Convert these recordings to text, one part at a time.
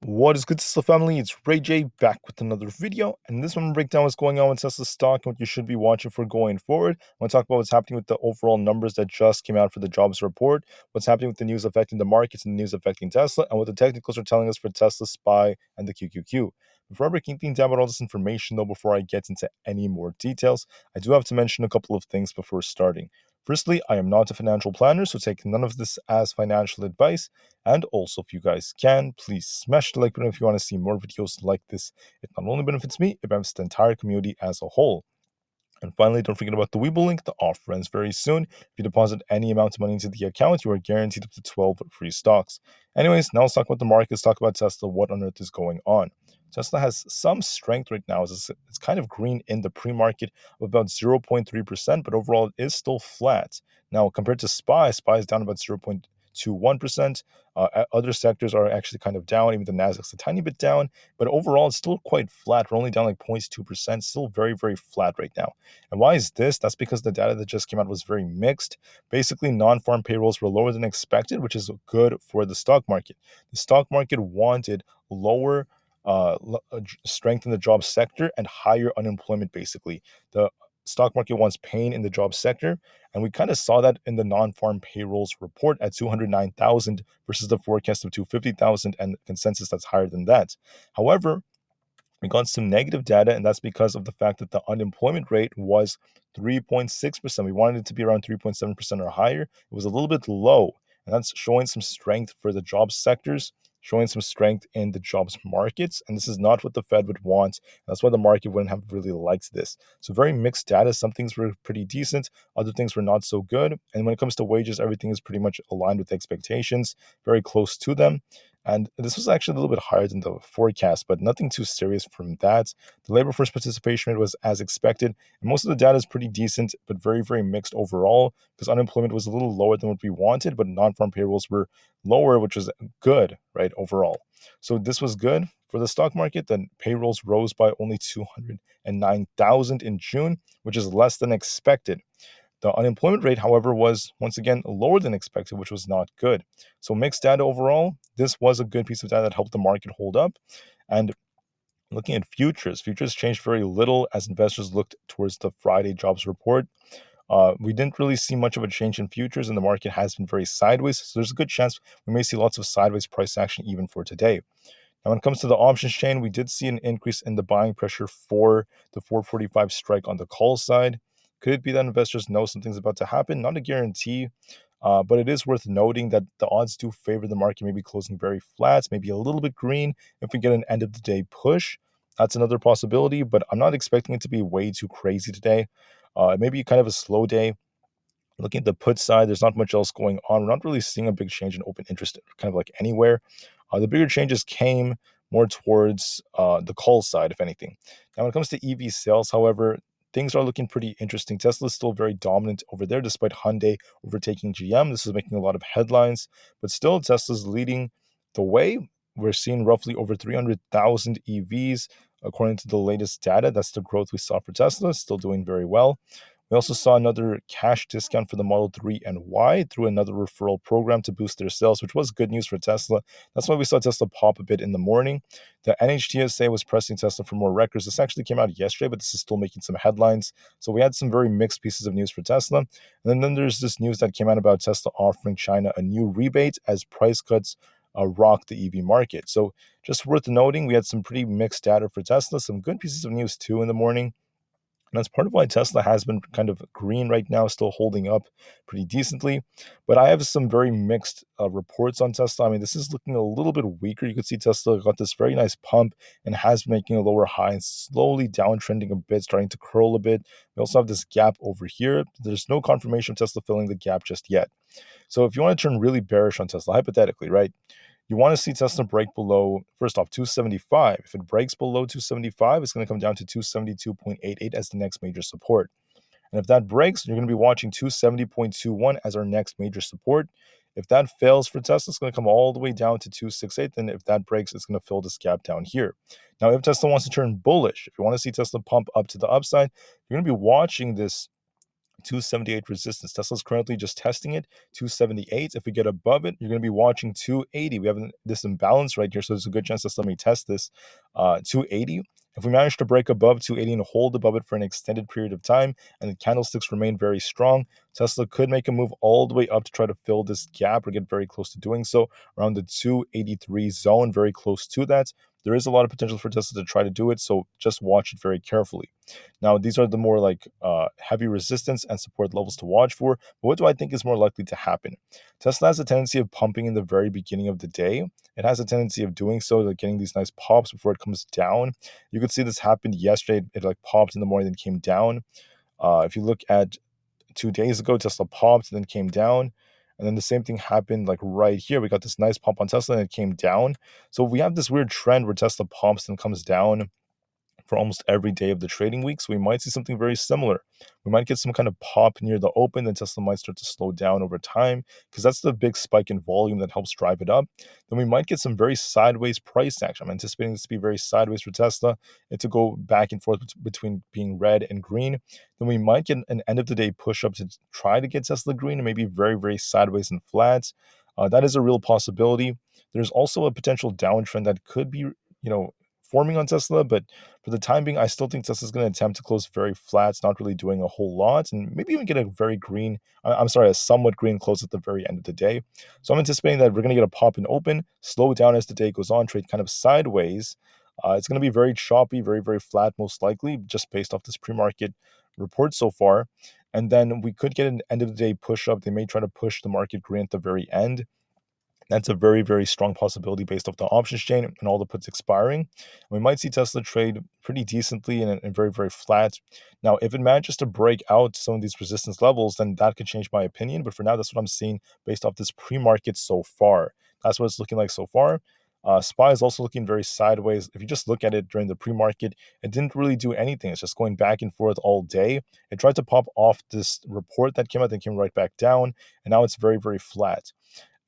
What is good, Tesla family? It's Ray J back with another video, and this one will break down what's going on with Tesla stock and what you should be watching for going forward. I want to talk about what's happening with the overall numbers that just came out for the jobs report, what's happening with the news affecting the markets and the news affecting Tesla, and what the technicals are telling us for Tesla SPY and the QQQ. Before breaking things down about all this information, though, before I get into any more details, I do have to mention a couple of things before starting. Firstly, I am not a financial planner, so take none of this as financial advice. And also, if you guys can, please smash the like button if you want to see more videos like this. It not only benefits me, it benefits the entire community as a whole. And finally, don't forget about the Webull link. The offer ends very soon. If you deposit any amount of money into the account, you are guaranteed up to 12 free stocks. Anyways, now let's talk about the market. Let's talk about Tesla. What on earth is going on? Tesla has some strength right now. It's kind of green in the pre-market of about 0.3%, but overall it is still flat. Now, compared to SPY is down about 0.21%. Other sectors are actually kind of down. Even the Nasdaq's a tiny bit down, but overall it's still quite flat. We're only down like 0.2%, still very, very flat right now. And why is this? That's because the data that just came out was very mixed. Basically, non-farm payrolls were lower than expected, which is good for the stock market. The stock market wanted lower strength in the job sector and higher unemployment, basically. The stock market wants pain in the job sector, and we kind of saw that in the non-farm payrolls report at 209,000 versus the forecast of 250,000 and consensus that's higher than that. However, we got some negative data, and that's because of the fact that the unemployment rate was 3.6%. We wanted it to be around 3.7% or higher. It was a little bit low, and that's showing some strength for the job sectors, showing some strength in the jobs markets. And this is not what the Fed would want. That's why the market wouldn't have really liked this. So, very mixed data. Some things were pretty decent, other things were not so good. And when it comes to wages, everything is pretty much aligned with expectations, very close to them. And this was actually a little bit higher than the forecast, but nothing too serious from that. The labor force participation rate was as expected, and most of the data is pretty decent, but very, very mixed overall because unemployment was a little lower than what we wanted, but non-farm payrolls were lower, which was good, right, overall. So this was good for the stock market. Then payrolls rose by only 209,000 in June, which is less than expected. The unemployment rate, however, was once again lower than expected, which was not good. So, mixed data overall, this was a good piece of data that helped the market hold up. And looking at futures changed very little as investors looked towards the Friday jobs report. We didn't really see much of a change in futures, and the market has been very sideways. So, there's a good chance we may see lots of sideways price action even for today. Now, when it comes to the options chain, we did see an increase in the buying pressure for the 445 strike on the call side. Could it be that investors know something's about to happen? Not a guarantee, but it is worth noting that the odds do favor the market maybe closing very flat, maybe a little bit green if we get an end of the day push. That's another possibility, but I'm not expecting it to be way too crazy today. It may be kind of a slow day. Looking at the put side, there's not much else going on. We're not really seeing a big change in open interest kind of like anywhere. The bigger changes came more towards the call side, if anything. Now, when it comes to EV sales, however, things are looking pretty interesting. Tesla is still very dominant over there, despite Hyundai overtaking GM. This is making a lot of headlines, but still, Tesla's leading the way. We're seeing roughly over 300,000 EVs, according to the latest data. That's the growth we saw for Tesla, still doing very well. We also saw another cash discount for the Model 3 and Y through another referral program to boost their sales, which was good news for Tesla. That's why we saw Tesla pop a bit in the morning. The NHTSA was pressing Tesla for more records. This actually came out yesterday, but this is still making some headlines. So we had some very mixed pieces of news for Tesla. And then there's this news that came out about Tesla offering China a new rebate as price cuts rock the EV market. So just worth noting, we had some pretty mixed data for Tesla, some good pieces of news too in the morning. And that's part of why Tesla has been kind of green right now, still holding up pretty decently. But I have some very mixed reports on Tesla. I mean, this is looking a little bit weaker. You can see Tesla got this very nice pump and has been making a lower high and slowly downtrending a bit, starting to curl a bit. We also have this gap over here. There's no confirmation of Tesla filling the gap just yet. So if you want to turn really bearish on Tesla, hypothetically, right? You want to see Tesla break below, first off, 275. If it breaks below 275, it's going to come down to 272.88 as the next major support. And if that breaks, you're going to be watching 270.21 as our next major support. If that fails for Tesla, it's going to come all the way down to 268. Then if that breaks, it's going to fill this gap down here. Now, if Tesla wants to turn bullish, if you want to see Tesla pump up to the upside, you're going to be watching this 278 resistance. Tesla's currently just testing it, 278. If we get above it, you're going to be watching 280. We have this imbalance right here, so there's a good chance Tesla may test this 280. If we manage to break above 280 and hold above it for an extended period of time, and the candlesticks remain very strong, Tesla could make a move all the way up to try to fill this gap or get very close to doing so around the 283 zone, very close to that. There is a lot of potential for Tesla to try to do it, so just watch it very carefully. Now, these are the more like heavy resistance and support levels to watch for. But what do I think is more likely to happen? Tesla has a tendency of pumping in the very beginning of the day. It has a tendency of doing so, like getting these nice pops before it comes down. You could see this happened yesterday. It like popped in the morning, then came down. If you look at 2 days ago, Tesla popped, then came down. And then the same thing happened like right here. We got this nice pump on Tesla and it came down. So we have this weird trend where Tesla pumps and comes down for almost every day of the trading week. So we might see something very similar. We might get some kind of pop near the open, then Tesla might start to slow down over time because that's the big spike in volume that helps drive it up. Then we might get some very sideways price action. I'm anticipating this to be very sideways for Tesla and to go back and forth between being red and green. Then we might get an end of the day push up to try to get Tesla green and maybe very, very sideways and flat. That is a real possibility. There's also a potential downtrend that could be, forming on Tesla, but for the time being, I still think Tesla's going to attempt to close very flat. It's not really doing a whole lot, and maybe even get a very green, I'm sorry, a somewhat green close at the very end of the day. So I'm anticipating that we're going to get a pop and open, slow down as the day goes on, trade kind of sideways. It's going to be very choppy, very, very flat, most likely, just based off this pre-market report so far. And then we could get an end of the day push up. They may try to push the market green at the very end. That's a very, very strong possibility based off the options chain and all the puts expiring. We might see Tesla trade pretty decently and very, very flat. Now, if it manages to break out some of these resistance levels, then that could change my opinion. But for now, that's what I'm seeing based off this pre-market so far. That's what it's looking like so far. SPY is also looking very sideways. If you just look at it during the pre-market, it didn't really do anything. It's just going back and forth all day. It tried to pop off this report that came out, then came right back down, and now it's very, very flat.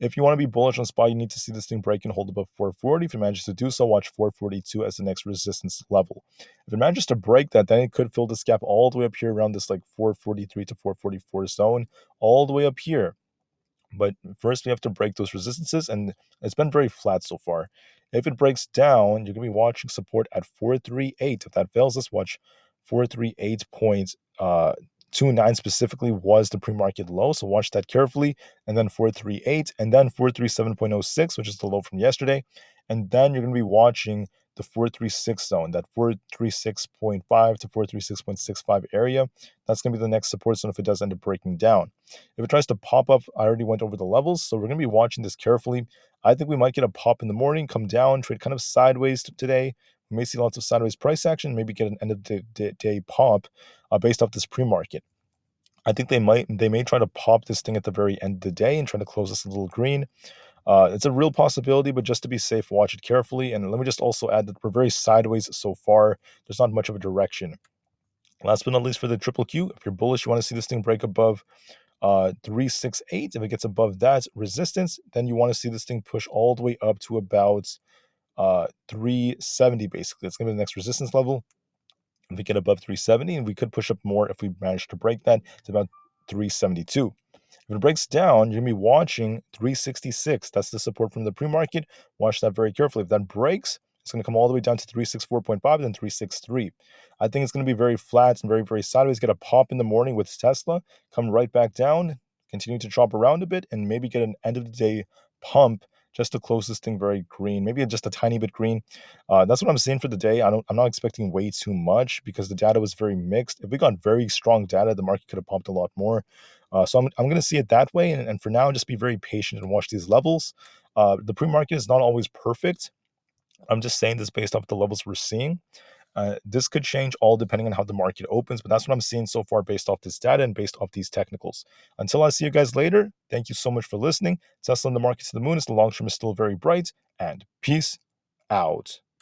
If you want to be bullish on SPY, you need to see this thing break and hold above 440. If it manages to do so, watch 442 as the next resistance level. If it manages to break that, then it could fill this gap all the way up here around this like 443 to 444 zone, all the way up here. But first, we have to break those resistances, and it's been very flat so far. If it breaks down, you're going to be watching support at 438. If that fails, let's watch 438.29 specifically was the pre-market low, so watch that carefully. And then 438, and then 437.06, which is the low from yesterday. And then you're going to be watching the 436 zone, that 436.5 to 436.65 area. That's going to be the next support zone if it does end up breaking down. If it tries to pop up, I already went over the levels, so we're going to be watching this carefully. I think we might get a pop in the morning, come down, trade kind of sideways today. We may see lots of sideways price action, maybe get an end of the day pop based off this pre-market. I think they may try to pop this thing at the very end of the day and try to close this a little green. It's a real possibility, but just to be safe, watch it carefully. And let me just also add that we're very sideways so far. There's not much of a direction. Last but not least, for the triple Q, if you're bullish, you want to see this thing break above 368. If it gets above that resistance, then you want to see this thing push all the way up to about 370, basically. It's going to be the next resistance level. If we get above 370, and we could push up more if we manage to break that, it's about 372. If it breaks down, you're going to be watching 366. That's the support from the pre-market. Watch that very carefully. If that breaks, it's going to come all the way down to 364.5, then 363. I think it's going to be very flat and very, very sideways. Get a pop in the morning with Tesla, come right back down, continue to chop around a bit, and maybe get an end of the day pump just to close this thing very green, maybe just a tiny bit green. That's what I'm seeing for the day. I'm not expecting way too much because the data was very mixed. If we got very strong data, the market could have pumped a lot more. So I'm going to see it that way. And for now, just be very patient and watch these levels. The pre-market is not always perfect. I'm just saying this based off the levels we're seeing. This could change all depending on how the market opens, but that's what I'm seeing so far based off this data and based off these technicals. Until I see you guys later, thank you so much for listening. Tesla and the market to the moon is the long term is still very bright, and peace out.